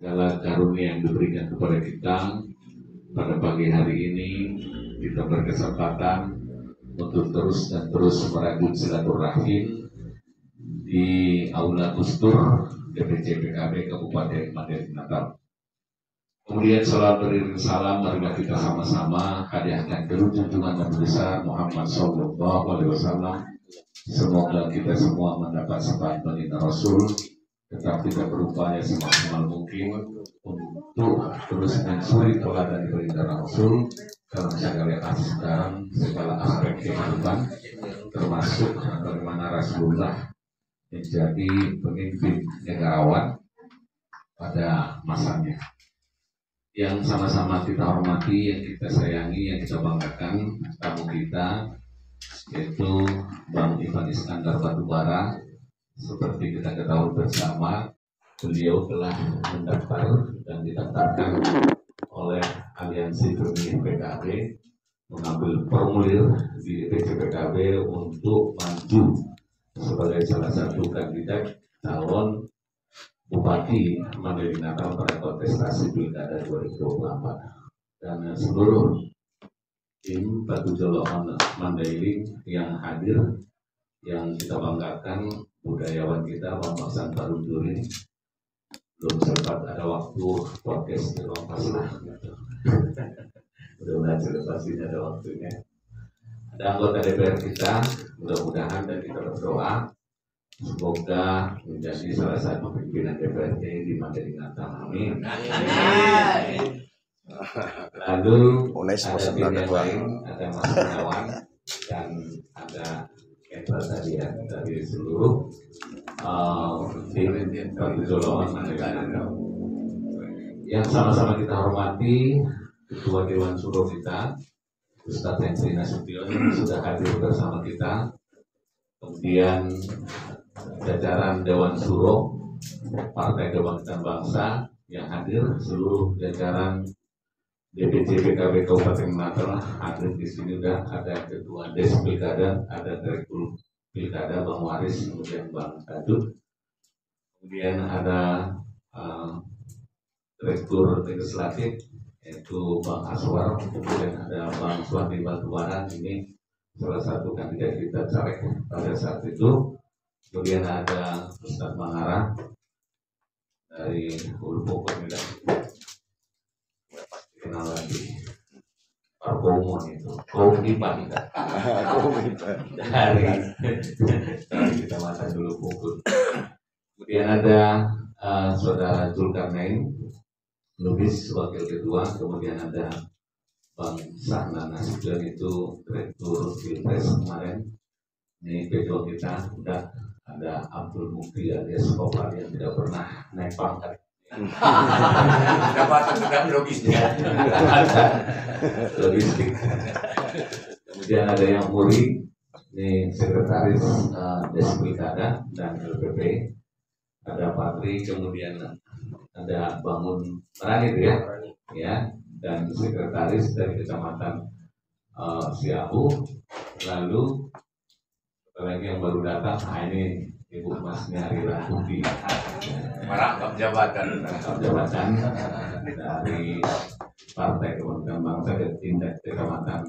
segala karunia yang diberikan kepada kita pada pagi hari ini. Kita berkesempatan untuk terus dan terus merajut silaturahim di Aula Gustur DPC PKB Kabupaten Mandailing Natal. Kemudian salam beriring salam, marilah kita sama-sama hadiahkan junjungan Nabi besar Muhammad Sallallahu Alaihi Wasallam. Semoga kita semua mendapat syafaat baginda Rasul, tetap kita berupaya semaksimal mungkin untuk terus mensuri teladan baginda Rasul dalam segala aspek kehidupan, termasuk bagaimana Rasulullah menjadi pemimpin negarawan pada masanya. Yang sama-sama kita hormati, yang kita sayangi, yang kita banggakan, tamu kita yaitu Bang Ivan Iskandar Batubara. Seperti kita ketahui bersama, beliau telah mendaftar dan didaftarkan oleh Aliansi Pemilih PKB, mengambil formulir di DPC PKB untuk maju sebagai salah satu kandidat calon Bupati Mandailing Natal pada kontestasi Pilkada 2024. Dan seluruh tim Batu Jolo Mandailing yang hadir, yang kita banggakan, budayawan kita Bang Santarunduri, belum sempat ada waktu podcast di Kompas lah. Mudah-mudahan selepas ini ada waktunya. Ada anggota DPR kita, mudah-mudahan dan kita berdoa semoga menjadi salah satu pimpinan DPRD di Mandailing Natal. Amin. Lalu ada tim yang lain, ada Mas Gunawan dan ada Kendra tadi ya, dari seluruh tim Batu Jolo Mandailing Natal. Yang sama-sama kita hormati Ketua Dewan Suro kita, Ustadz Henry Nasution, sudah hadir bersama kita. Kemudian jajaran Dewan Suro Partai Kebangkitan Bangsa yang hadir, seluruh jajaran DPC PKB Kabupaten Natal hadir di sini. Sudah ada Ketua Des Pilkada, ada Direktur Pilkada Bang Waris, kemudian Bang Tajud, kemudian ada Direktur Legislatif yaitu Bang Aswar, kemudian ada Bang Suwandi Batubara, ini salah satu kandidat kita caleg pada saat itu. Kemudian ada Ustadz Mangara dari Hulu Pokok Medan, pasti kenal lagi Pak Komon itu, Komipan dari kita mata dulu pukul. Kemudian ada Saudara Zulkarnain Lubis Wakil Ketua, kemudian ada Bang Sahna Nasution itu Direktur Pilpres kemarin. Ini pejuang kita, udah ada Abdul Mukti alias Kopar yang tidak pernah naik pangkat. Dapat sedang logistik. Logistik. Kemudian ada yang Muri, ini Sekretaris Des Pilkada dan LPP. Ada Patri, kemudian ada Bangun Merani itu ya, dan Sekretaris dari Kecamatan Siahu. Lalu lagi yang baru datang, ini Ibu Mas Nyari Rakuti, merangkap jabatan dari Partai Kebangkitan Bangsa dan Tindak Kecamatan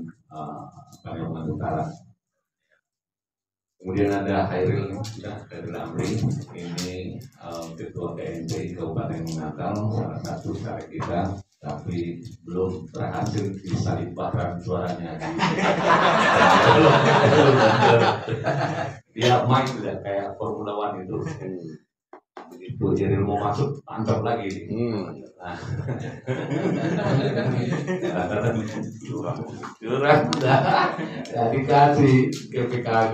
Kalimantan Utara. Kemudian ada Khairil Amri, ini Ketua KNP Kabupaten Natal, salah satu caleg kita, tapi belum berhasil disalib bahkan suaranya. Dia main sudah kayak Formula One itu. Begitu jadi mau masuk mantap lagi. Curang udah dikasih ke PKB.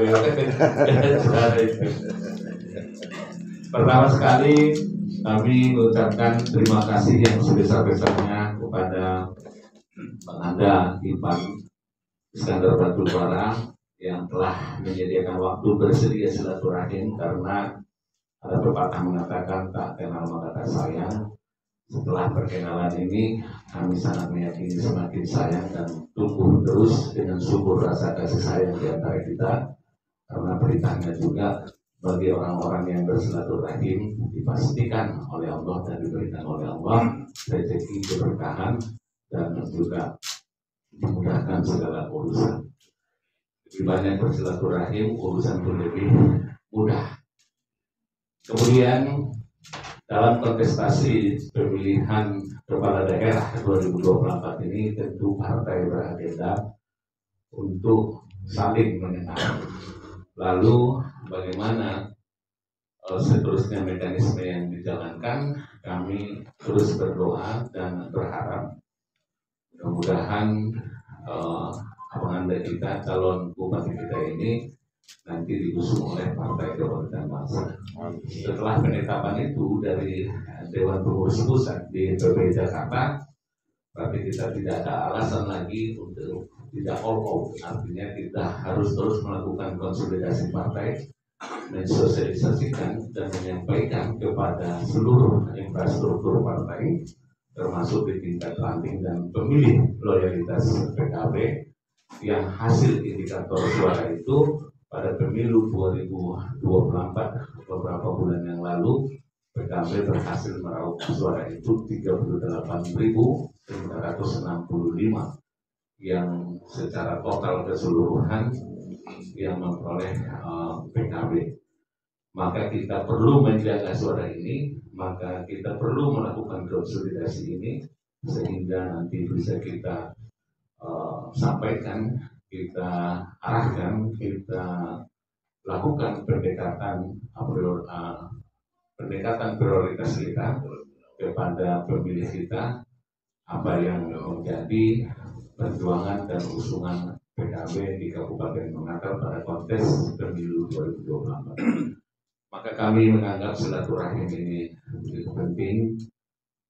Pertama sekali kami mengucapkan terima kasih yang sebesar-besarnya kepada Bang Anda Ivan Iskandar Batubara yang telah menyediakan waktu bersedia silaturahim, karena ada pepatah mengatakan tak kenal maka tak sayang. Setelah perkenalan ini kami sangat meyakini semakin sayang dan tumbuh terus dengan subur rasa kasih sayang di antara kita, karena beritanya juga bagi orang-orang yang bersilaturahim dipastikan oleh Allah dan diberikan oleh Allah rezeki keberkahan dan juga dimudahkan segala urusan. Lebih banyak bersilaturahim, urusan pun lebih mudah. Kemudian dalam kontestasi pemilihan kepala daerah 2024 ini tentu partai beragenda untuk saling mengenal. Lalu bagaimana seterusnya mekanisme yang dijalankan, kami terus berdoa dan berharap mudah-mudahan abang-anda kita, calon bupati kita ini nanti diusung oleh Partai Kebangkitan Bangsa. Setelah penetapan itu dari Dewan Pengurus Pusat di PPI Jakarta, berarti kita tidak ada alasan lagi untuk tidak all out. Artinya kita harus terus melakukan konsolidasi partai, mensosialisasikan dan menyampaikan kepada seluruh infrastruktur partai, termasuk di tingkat ranting dan pemilih loyalitas PKB, yang hasil indikator suara itu pada pemilu 2024 beberapa bulan yang lalu PKB berhasil meraup suara itu 38.965 yang secara total keseluruhan yang memperoleh PKB. Maka kita perlu menjaga suara ini, maka kita perlu melakukan konsolidasi ini sehingga nanti bisa kita sampaikan, kita arahkan, kita lakukan pendekatan prioritas kita kepada pemilih kita, apa yang menjadi perjuangan dan usungan PKB di Kabupaten Menakal pada kontes pemilu 2024. Maka kami menganggap silaturahim ini begitu penting.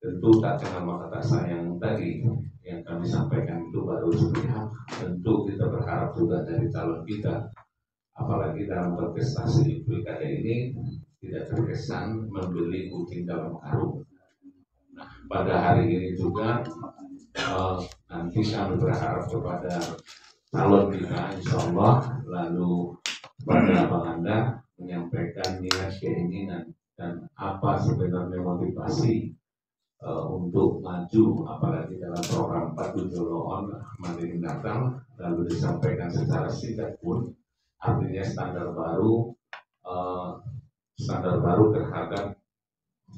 Tentu tak kenal kata sayang tadi yang kami sampaikan itu baru sepihak. Tentu kita berharap juga dari calon kita, apalagi dalam kontestasi pilkada ini, tidak terkesan membeli kucing dalam karung. Nah, pada hari ini juga nanti kami berharap kepada calon kita, insya Allah, lalu kepada abang anda menyampaikan niat, keinginan, dan apa sebenarnya motivasi untuk maju, apalagi dalam program 47 On Mandiri Natal, lalu disampaikan secara singkat pun, artinya standar baru terhadap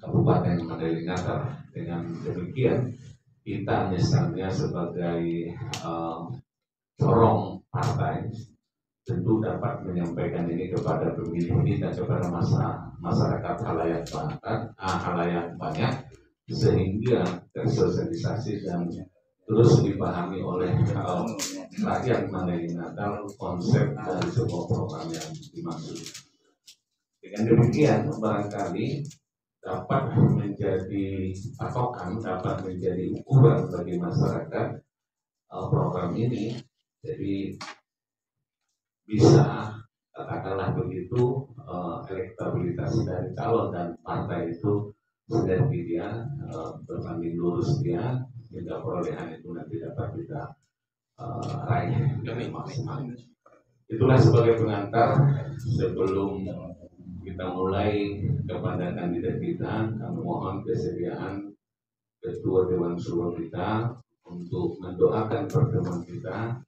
Kabupaten Mandiri Natal. Dengan demikian, kita misalnya sebagai corong partai tentu dapat menyampaikan ini kepada pemilih kita, kepada masyarakat halayak banyak, sehingga tersosialisasi dan terus dipahami oleh rakyat Mandiri Natal konsep dari sebuah program yang dimaksud. Dengan demikian barangkali dapat menjadi patokan, dapat menjadi ukuran bagi masyarakat program ini. Jadi bisa, katakanlah begitu, elektabilitas dari calon dan partai itu sinergi dia, berbanding lurus dia, hingga perolehan itu nanti dapat kita raih maksimal. Itulah sebagai pengantar sebelum kita mulai kepada kandidat kita. Kami mohon kesediaan Ketua Dewan Suro kita untuk mendoakan pertemuan kita,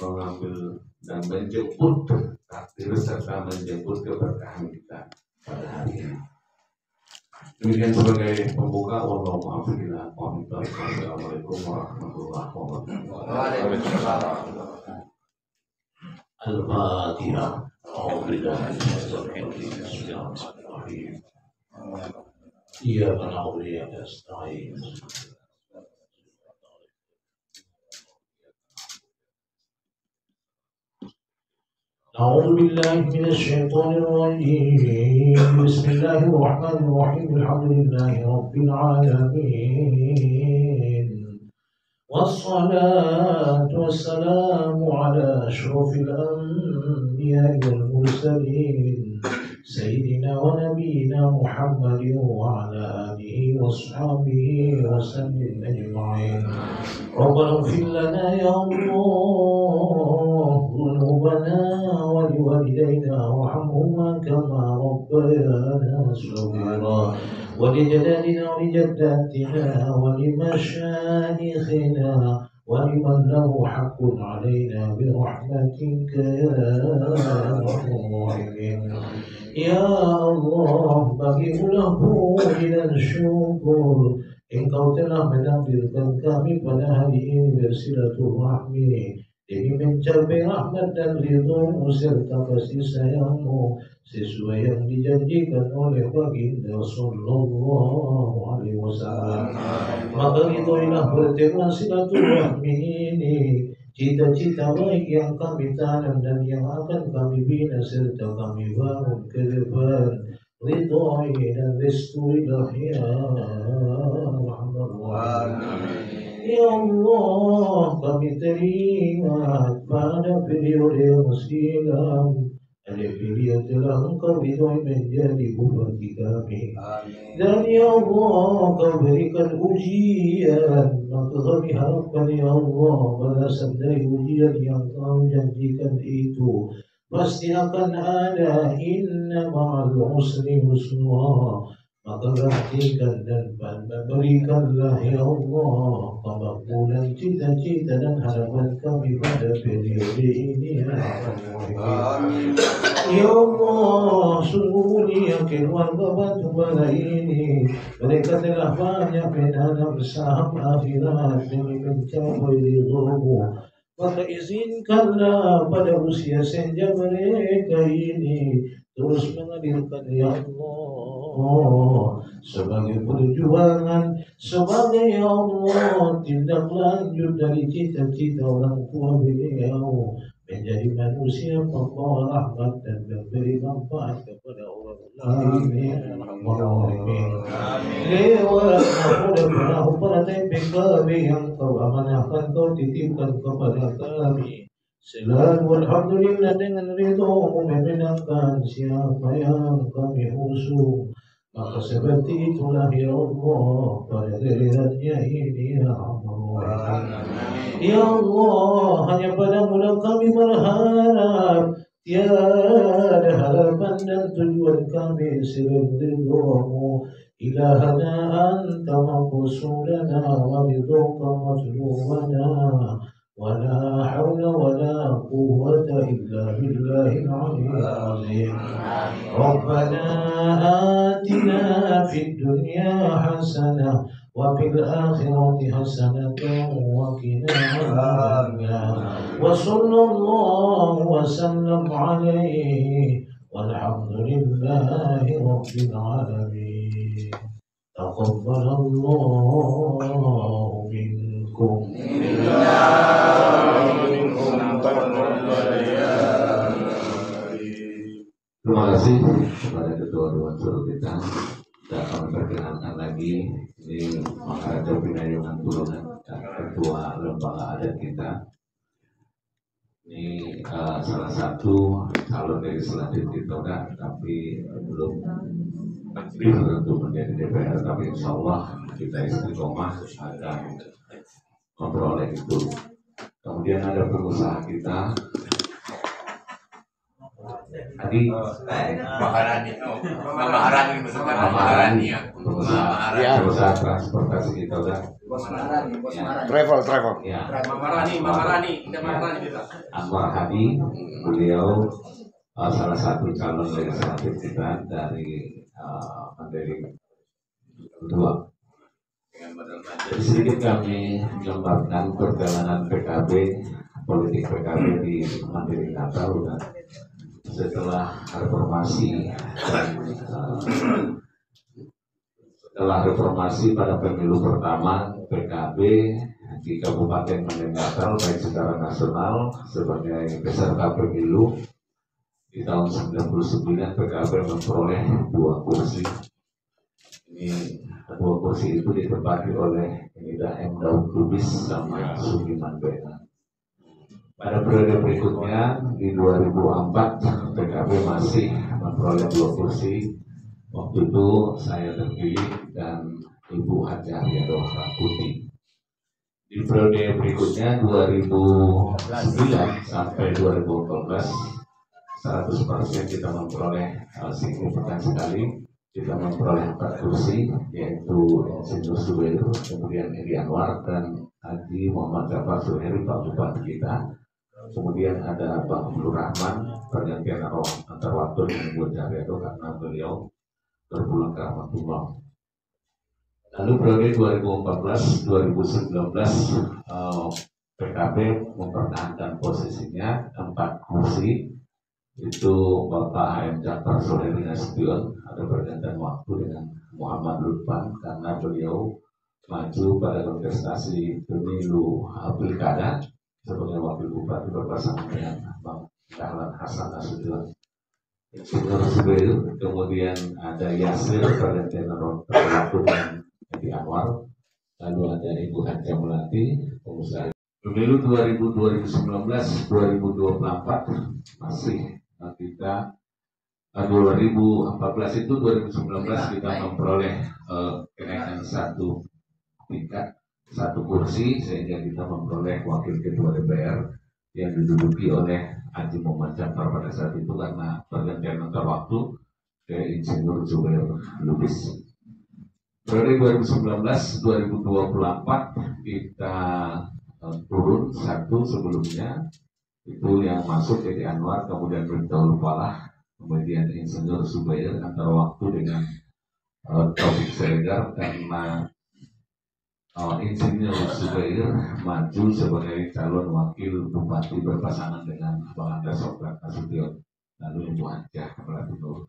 mengambil dan menjemput takdir serta menjemput keberkahan kita pada hari ini. Demikian sebagai pembuka. Wassalamualaikum warahmatullahi wabarakatuh. Al-Fatihah. Iya benar ya nasta'in. أعوذ بالله من الشيطان الرجيم. بسم الله الرحمن الرحيم. الحمد لله رب العالمين، والصلاة والسلام على أشرف الأنبياء والمرسلين سيدنا ونبينا محمد وعلى آله وأصحابه وسلم أجمعين. ربنا اغفر لنا يا الله ذنوبنا ولوالدينا وارحمهما كما ربيانا صغيرا ولجدادنا ولجداتنا ولمشايخنا ولمن له حق علينا برحمتك يا أرحم الراحمين. Ya Allah, bagi ulahu dan syukur Engkau telah menakdirkan kami pada hari ini bersilaturahmi demi mencapai rahmat dan ridho serta kasih sayangmu sesuai yang dijanjikan oleh baginda Sallallahu Alaihi Wasallam. Maka ridhoilah bertema silaturahmi ini, cita-cita baik yang kami tanam dan yang akan kami bina serta kami bangun ke depan. Ridhoi dan restuilah ya Rahman. Ya Allah, kami teringat pada periode yang silam. Ada periode telah Engkau ridhoi menjadi bupati kami. Dan ya Allah, Kau berikan ujian. Maka kami harapkan ya Allah, balasan dari ujian yang Kau janjikan itu pasti akan ada. Inna ma'al usri yusra. Maka gantikan dan berikanlah ya Allah kemakbulan cita-cita dan harapan kami pada periode ini ya Allah. Ya Allah, sungguh yakin warga Batu Bara ini mereka telah banyak menanam saham akhirat demi mencapai ridho-Mu. Maka izinkanlah pada usia senja mereka ini terus menghadirkan ya Allah sebagai perjuangan, sebagai ya Allah tindak lanjut dari cita-cita orang tua beliau menjadi manusia pembawa rahmat dan memberi manfaat kepada orang lain. Lewat mudah perahu pada PKB yang Kau amanahkan, Kau titipkan kepada kami. Selalu alhamdulillah dengan ridho-Mu memenangkan siapa yang kami usung. Maka seperti itulah ya Allah pada gilirannya ini ya Allah. Ya Allah, hanya padamu lah kami berharap. Tiada harapan dan tujuan kami selain ridho-Mu. Ilahana anta maqsudana wa ridhoka matlubana. ولا حول ولا قوة إلا بالله العلي العظيم. ربنا آتنا في الدنيا حسنة وفي الآخرة حسنة وقنا عذاب النار. وصلى الله وسلم عليه والحمد لله رب العالمين. تقبل الله منكم. Terima kasih kepada Ketua Dewan Suruh kita. Dan kami perkenalkan lagi ini Maharaja Pinayungan Turunan dan Ketua Lembaga Adat kita. Ini salah satu calon legislatif kita udah, tapi belum tentu menjadi DPR. Tapi insya Allah kita istiqomah akan memperoleh itu. Kemudian ada pengusaha kita tadi Maharani maksudnya Maharani ya. pengusaha transportasi kita udah travel ya. Maharani kita. Anwar Hadi, beliau salah satu calon legislatif kita dari Mandiri kedua. Jadi sedikit kami gambarkan perjalanan PKB, politik PKB di Mandiri Natal dan setelah reformasi pada pemilu pertama PKB di Kabupaten Mandiri Natal baik secara nasional sebagai peserta pemilu di tahun 99 PKB memperoleh 2 kursi. Ini 2 kursi itu ditempati oleh Nida M. Daud Lubis sama Sugiman Bena. Pada periode berikutnya di 2004 PKB masih memperoleh 2 kursi. Waktu itu saya terpilih dan Ibu Hajah Yadoh Rakuti. Di periode berikutnya 2009 sampai 2014 100% kita memperoleh signifikan sekali. Kita memperoleh 4 kursi, yaitu Insinyur Zubair, kemudian Edi Anwar dan Haji Muhammad Jafar Suheri, Pak Bupati kita. Kemudian ada Pak Abdul Rahman, pergantian antar waktu dengan Bu Cahyoto karena beliau berpulang ke rahmatullah. Lalu periode 2014-2019 PKB mempertahankan posisinya 4 kursi, itu Bapak HM Jafar Soleri Nasution. Ada pergantian waktu dengan Muhammad Lutfan karena beliau maju pada kontestasi pemilu pilkada sebagai wakil bupati berpasangan dengan Bang Dahlan Hasan Nasution. Insinyur Zubair, kemudian ada Yasir pergantian waktu dengan Edi Anwar, lalu ada Ibu Haja Melati, pengusaha. Pemilu 2019-2024 masih kita 2014 itu 2019 kita memperoleh kenaikan 1 tingkat 1 kursi sehingga kita memperoleh wakil ketua DPR yang diduduki oleh Haji Muhammad Jafar pada saat itu karena pergantian antar waktu ke Insinyur Zubair Lubis. Periode 2019-2024 kita turun 1 sebelumnya, itu yang masuk Edi Anwar, kemudian Miftahul Falah, kemudian Insinyur Zubair antara waktu dengan Taufik Siregar karena Insinyur Zubair maju sebagai calon wakil bupati berpasangan dengan Bang Anda Sokrat Nasution, lalu Ibu Hajah Melati Nur.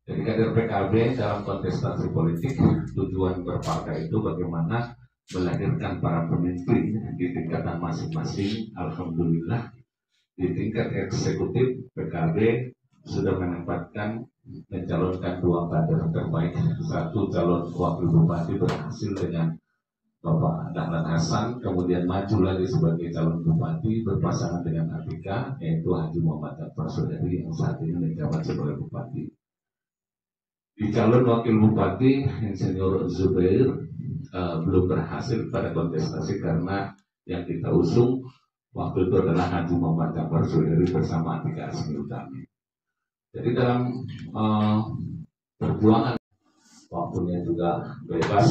Jadi kader PKB dalam kontestasi politik, tujuan berpartai itu bagaimana melahirkan para pemimpin di tingkatan masing-masing. Alhamdulillah di tingkat eksekutif PKB sudah menempatkan mencalonkan 2 kader terbaik. 1 calon wakil bupati berhasil dengan Bapak Dahlan Hasan, kemudian maju lagi sebagai calon bupati berpasangan dengan Atika, yaitu Haji Muhammad Jafar Suheri yang saat ini menjabat sebagai bupati. Di calon wakil bupati Insinyur Zubair belum berhasil pada kontestasi karena yang kita usung waktu itu adalah Haji Muhammad Jafar Suheri bersama Atika Asmi Utami. Jadi dalam perjuangan waktunya juga bebas,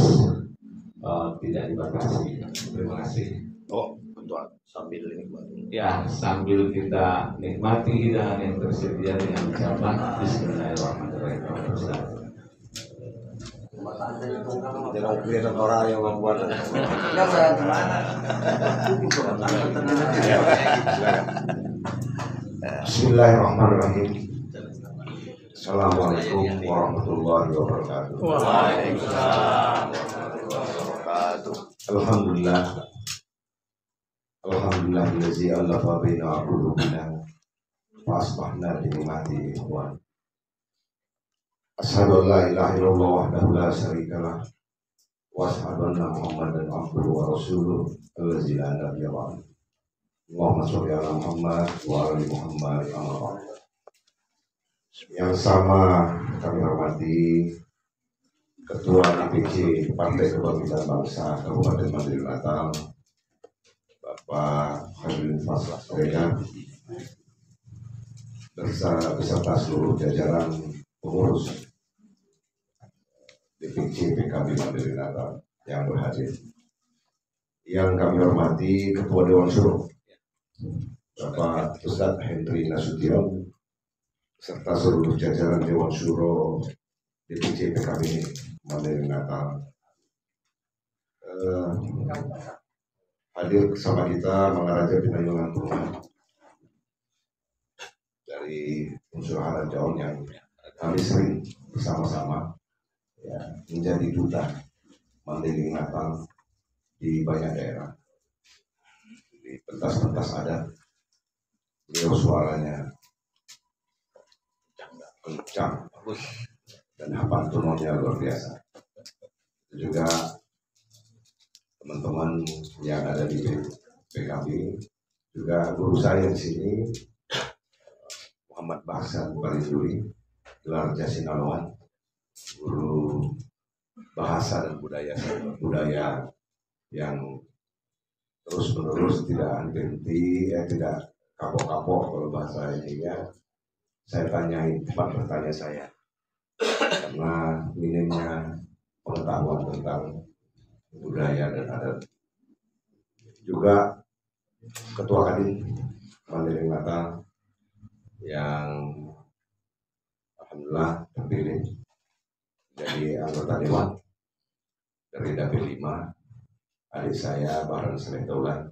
tidak dibatasi. Terima kasih. Oh, untuk sambil nikmati. Ya, sambil kita nikmati hidangan yang tersedia dengan ucapan Bismillahirrahmanirrahim. Jangan kelihatan orang yang membuat. Bismillahirrahmanirrahim. Assalamualaikum warahmatullahi wabarakatuh. Waalaikumsalam warahmatullahi wabarakatuh. Alhamdulillah. Alhamdulillahillazi allafa baina qulubina fa asbahna bi ni'matihi ikhwan. Asyhadu an la ilaha illallah wahdahu la syarikalah wa asyhadu anna Muhammadan abduhu wa rasuluh allazi la nabiyya ba'dahu. Allahumma sholli ala Muhammad wa ali Muhammad amma ba'd. Yang sama kami hormati Ketua DPC Partai Kebangkitan Bangsa Kabupaten Mandiri Natal, Bapak Khairul Faslah Siregar, beserta seluruh jajaran pengurus DPC PKB Mandiri Natal yang berhadir. Yang kami hormati Ketua Dewan Syuro Bapak Ustadz Hendri Nasution serta seluruh jajaran Dewan Syuro DPC PKB Mandiri Natal. Hadir bersama kita Mangaraja Pinayungan Tuhan dari unsur Halan Jaon yang kami sering bersama-sama ya, menjadi duta Mandiri Natal di banyak daerah. Di pentas-pentas adat, beliau suaranya kencang dan hafal tunanya luar biasa. Juga teman-teman yang ada di PKB, juga guru saya di sini Muhammad Bahsan Baliduri, gelar Jasinalawan, guru bahasa dan budaya yang terus menerus tidak henti, tidak kapok-kapok kalau bahasa ininya. Saya tanyain tempat bertanya saya karena minimnya pengetahuan tentang budaya dan adat. Juga Ketua Kadin Mandailing Natal yang alhamdulillah terpilih jadi anggota dewan dari Dapil 5, adik saya Baran Saleh Daulan.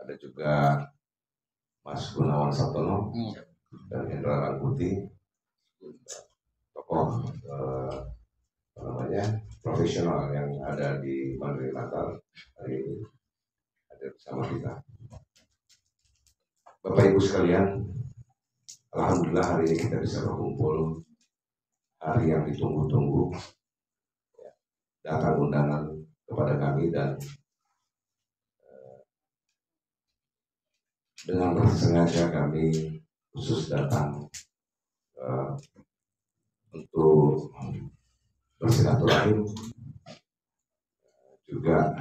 Ada juga Mas Gunawan Sabtono dan Hendra Rangkuti, tokoh profesional yang ada di Mandailing Natal hari ini ada bersama kita. Bapak Ibu sekalian, alhamdulillah hari ini kita bisa berkumpul, hari yang ditunggu-tunggu. Datang undangan kepada kami dan dengan bersengaja kami khusus datang untuk bersilaturahim, juga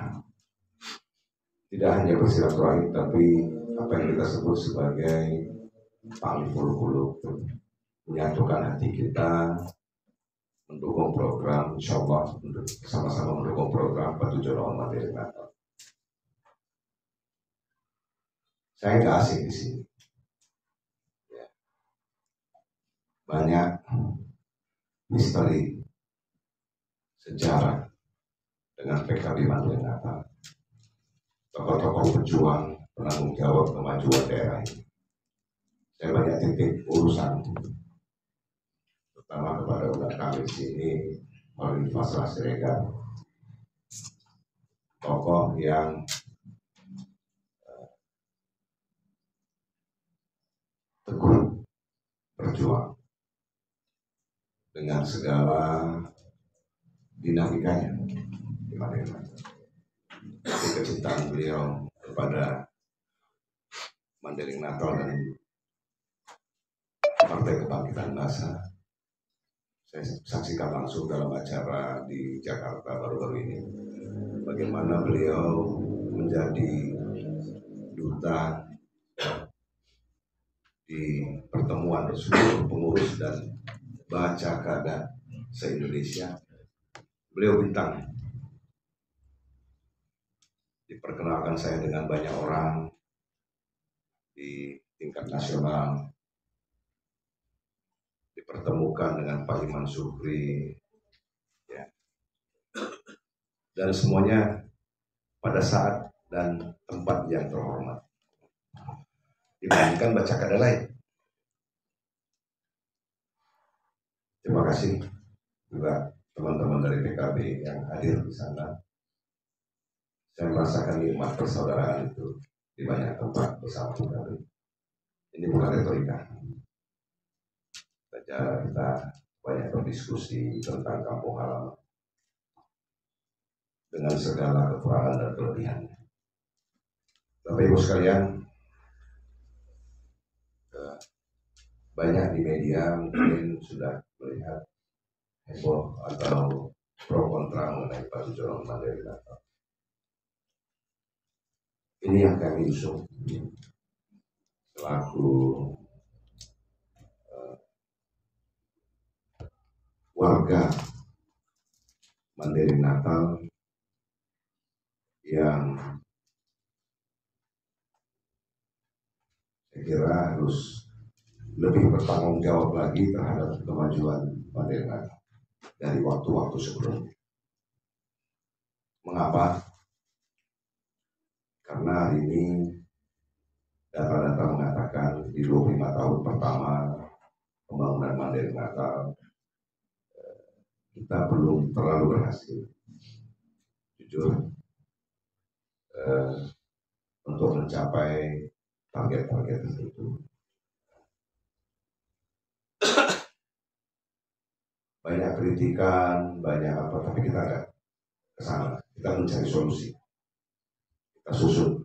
tidak hanya bersilaturahim tapi apa yang kita sebut sebagai ta'aliful qulub, menyatukan hati kita, mendukung program, insya Allah sama-sama mendukung program Batu Jono Mandailing Natal. Saya nggak asing di sini. Ya. Banyak misteri sejarah dengan PKB Mandailing Natal. Tokoh-tokoh pejuang penanggung jawab kemajuan daerah ini. Saya banyak titik urusan, terutama kepada umat kami di sini melalui Faslah Siregar, tokoh yang teguh berjuang dengan segala dinamikanya di Mandailing Natal. Kecintaan beliau kepada Mandailing Natal dan Partai Kebangkitan Bangsa saya saksikan langsung dalam acara di Jakarta baru-baru ini, bagaimana beliau menjadi duta di pertemuan seluruh pengurus dan baca kada se-Indonesia. Beliau bintang, diperkenalkan saya dengan banyak orang di tingkat nasional, dipertemukan dengan Pak Iman Supri, ya. Dan semuanya pada saat dan tempat yang terhormat dibandingkan baca kada lain. Terima kasih juga teman-teman dari PKB yang hadir di sana. Saya merasakan nikmat persaudaraan itu di banyak tempat bersama PKB. Ini bukan retorika. Saja kita banyak berdiskusi tentang kampung halaman dengan segala kekurangan dan kelebihannya. Bapak Ibu sekalian, banyak di media mungkin sudah melihat heboh atau pro kontra mengenai Batu Jono Mandailing Natal. Ini yang kami usung selaku warga Mandailing Natal yang saya kira harus lebih bertanggung jawab lagi terhadap kemajuan Mandailing Natal dari waktu-waktu sebelumnya. Mengapa? Karena hari ini data-data mengatakan di 25 tahun pertama pembangunan Mandailing Natal kita belum terlalu berhasil, jujur, untuk mencapai target-target tertentu. Banyak kritikan, banyak apa, tapi kita nggak ke sana. Kita mencari solusi, kita susun,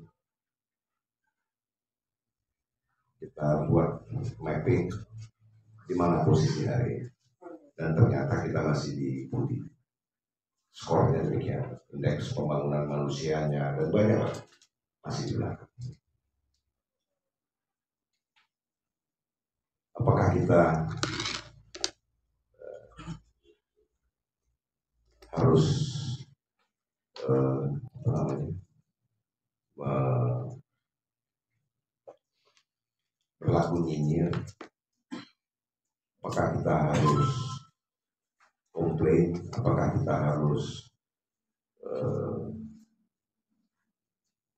kita buat mapping di mana posisi hari ini. Dan ternyata kita masih di budi. skornya demikian, indeks pembangunan manusianya dan banyak masih di belakang. Apakah kita harus apa namanya, berlaku nyinyir? Apakah kita harus komplain? Apakah kita harus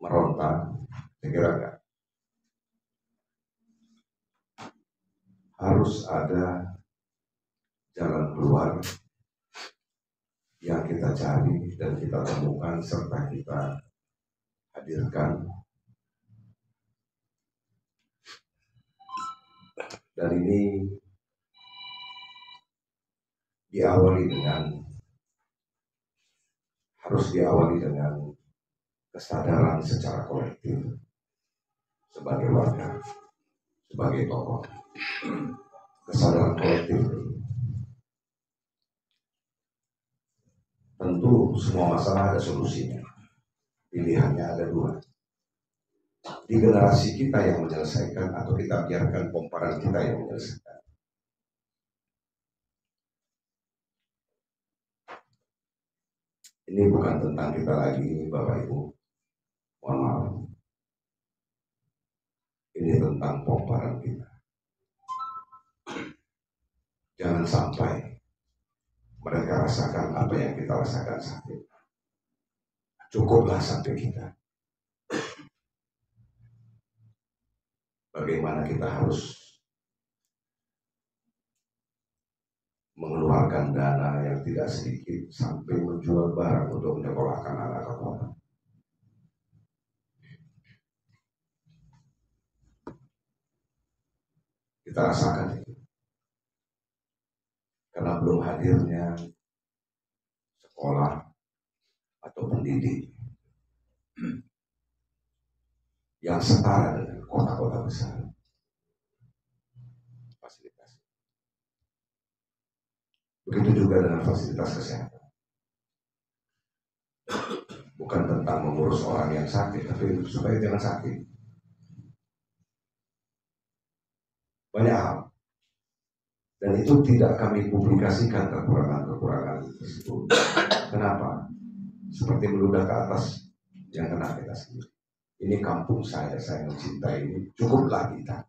meronta? Saya kira enggak. Harus ada jalan keluar yang kita cari dan kita temukan serta kita hadirkan. Dan ini harus diawali dengan kesadaran secara kolektif sebagai warga, sebagai tokoh. Kesadaran kolektif. Tentu semua masalah ada solusinya. Pilihannya ada dua. Di generasi kita yang menyelesaikan atau kita biarkan komparan kita yang menyelesaikan. Ini bukan tentang kita lagi, Bapak Ibu. Mohon maaf. Ini tentang komparan kita. Jangan sampai mereka rasakan apa yang kita rasakan saat ini. Cukuplah sampai kita. Bagaimana kita harus mengeluarkan dana yang tidak sedikit sampai menjual barang untuk menyekolahkan anak orang. Kita rasakan itu. Karena belum hadirnya sekolah atau pendidik yang setara dengan kota-kota besar. Fasilitas. Begitu juga dengan fasilitas kesehatan. Bukan tentang mengurus orang yang sakit, tapi supaya jangan sakit. Banyak hal. Dan itu tidak kami publikasikan kekurangan-kekurangan tersebut. Kenapa? Seperti meludah ke atas yang kena kita sendiri. Ini kampung saya mencintai ini. Cukuplah kita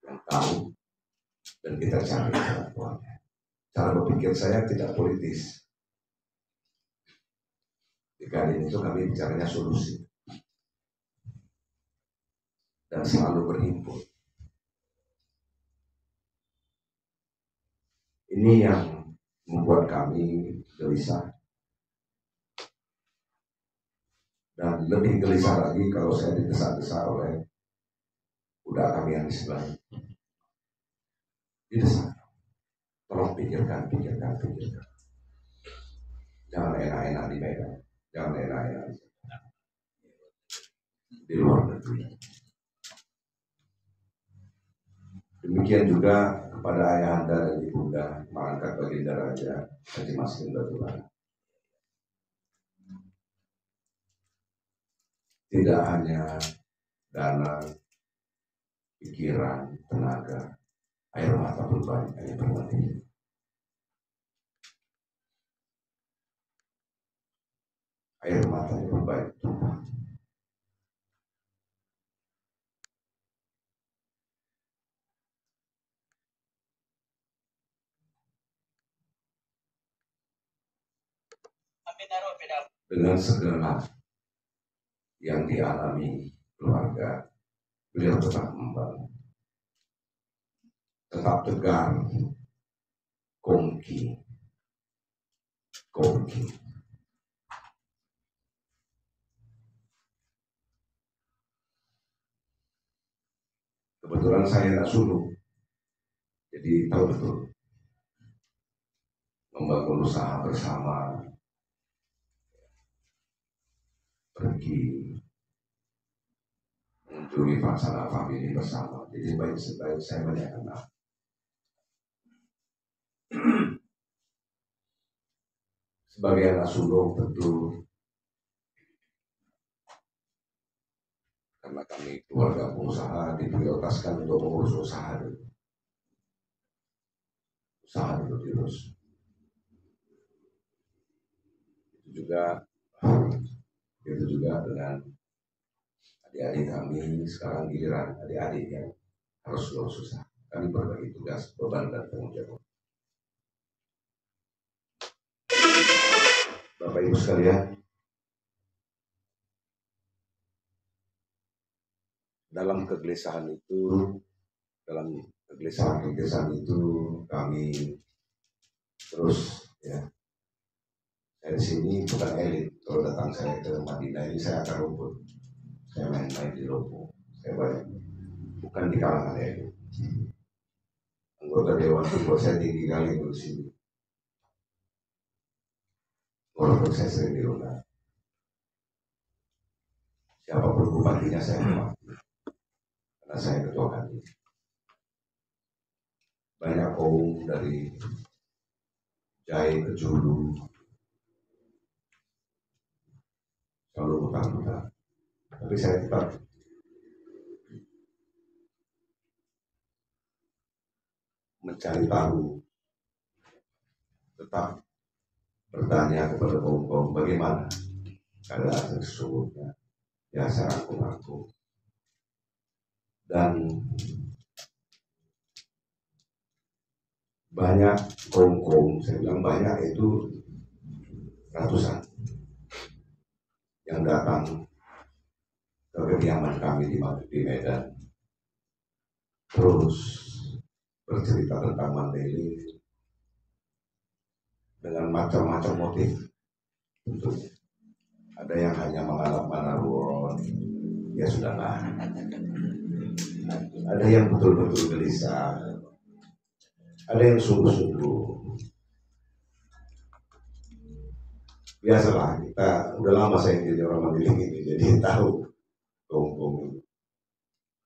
yang tahu dan kita cari jalan keluarnya. Cara berpikir saya tidak politis. Di kali ini itu kami bicaranya solusi dan selalu berhimpun. Ini yang membuat kami gelisah. Dan lebih gelisah lagi kalau saya didesak-desak oleh udah kami yang di sebelah. Didesak. Tolong pikirkan. Jangan enak-enak di Medan. Jangan enak-enak di luar negeri. Demikian juga kepada ayahanda dan ibunda mengangkat baginda Raja Haji Maskin Batubara. Tidak hanya dana, pikiran, tenaga, air mata pun banyak yang bermati. Air matanya pun banyak tumpah. Dengan segala yang dialami keluarga, beliau tetap membangun, tetap tegar, kongki. Kebetulan saya tidak sulung, jadi tahu betul membangun usaha bersama, pergi mengunjungi pasangan famili bersama. Jadi baik saya banyak kenal. sebagai anak sulung tentu karena kami keluarga pengusaha diprioritaskan untuk mengurus usaha dulu. Usaha dulu diurus. Itu juga dengan adik-adik kami sekarang giliran adik-adik yang harus lulus usaha. Kami berbagi tugas, beban dan tanggung jawab. Bapak Ibu sekalian, dalam kegelisahan itu kami terus ya. Saya di sini bukan elit. Kalau datang saya ke Madinah ini saya akan rumput. Saya main-main di Lombok. Saya banyak. Bukan di kalangan elit. Anggota dewan itu buat saya tinggi kali di sini. Walaupun saya sering diundang. Siapapun bupatinya saya hormati. Karena saya ketua kantin. Banyak kaum dari Jai ke Julu selalu hutang-hutang. Tapi saya tetap mencari tahu, tetap bertanya kepada kaum-kaum bagaimana keadaan sesungguhnya. Ya saya rangkum-rangkum. Dan banyak kaum-kaum, saya bilang banyak itu ratusan yang datang ke kediaman kami di Medan, terus bercerita tentang Mandailing dengan macam-macam motif. Tentunya ada yang hanya mengalami manaruon, ya sudahlah. Ada yang betul-betul gelisah, ada yang sungguh-sungguh. Biasalah, kita udah lama saya jadi orang Mandailing ini, jadi tahu kaum-kaum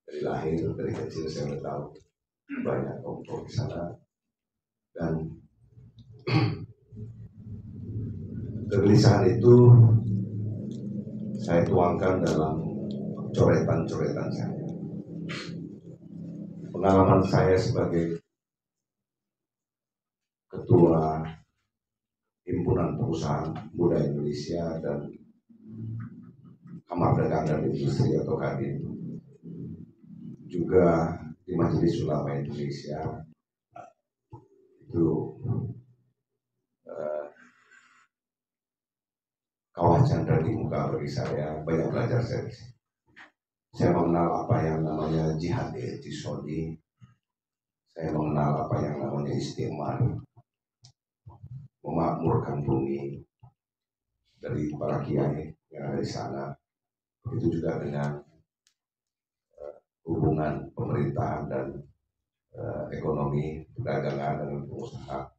dari lahir, dari kecil saya udah tahu banyak kaum-kaum di sana. Dan kegelisahan itu saya tuangkan dalam coretan-coretan saya. Pengalaman saya sebagai ketua Himpunan Pengusaha Muda Indonesia dan Kamar Dagang dan Industri atau Kadin, juga di Majelis Ulama Indonesia, itu kawah candra di muka bagi saya. Banyak belajar saya di sini. Saya mengenal apa yang namanya jihad iktisadi. Saya mengenal apa yang namanya istimar, memakmurkan bumi dari para kiai yang ada di sana. Itu juga dengan hubungan pemerintahan dan ekonomi, perdagangan dengan pengusaha.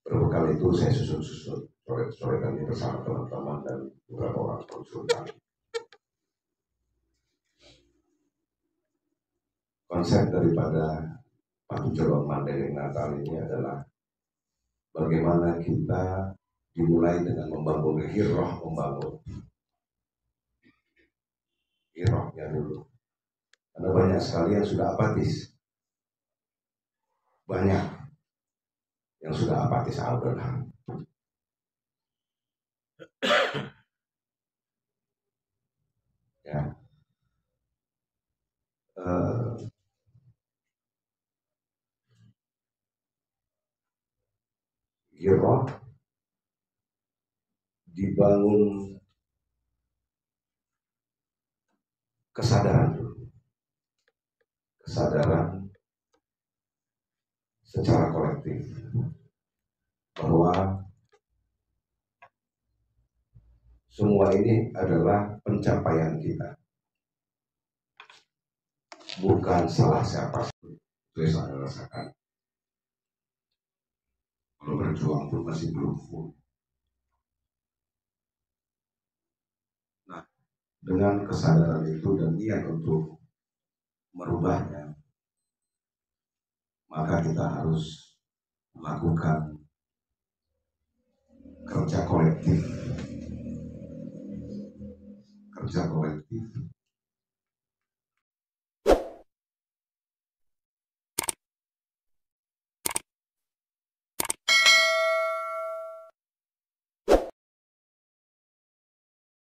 Berbekal itu saya susun coret-coretan ini bersama teman-teman dan beberapa orang konsultan. Konsep daripada Patujuan Mandailing Natal ini adalah bagaimana kita dimulai dengan membangun hirohnya dulu. Karena banyak sekali yang sudah apatis. Banyak yang sudah apatis al-berham. Ya. Giroh dibangun kesadaran dulu. Kesadaran secara kolektif bahwa semua ini adalah pencapaian kita, bukan salah siapa. Itu yang saya rasakan. Kalau berjuang pun masih belum full. Nah, dengan kesadaran itu dan niat untuk merubahnya, maka kita harus melakukan kerja kolektif, kerja kolektif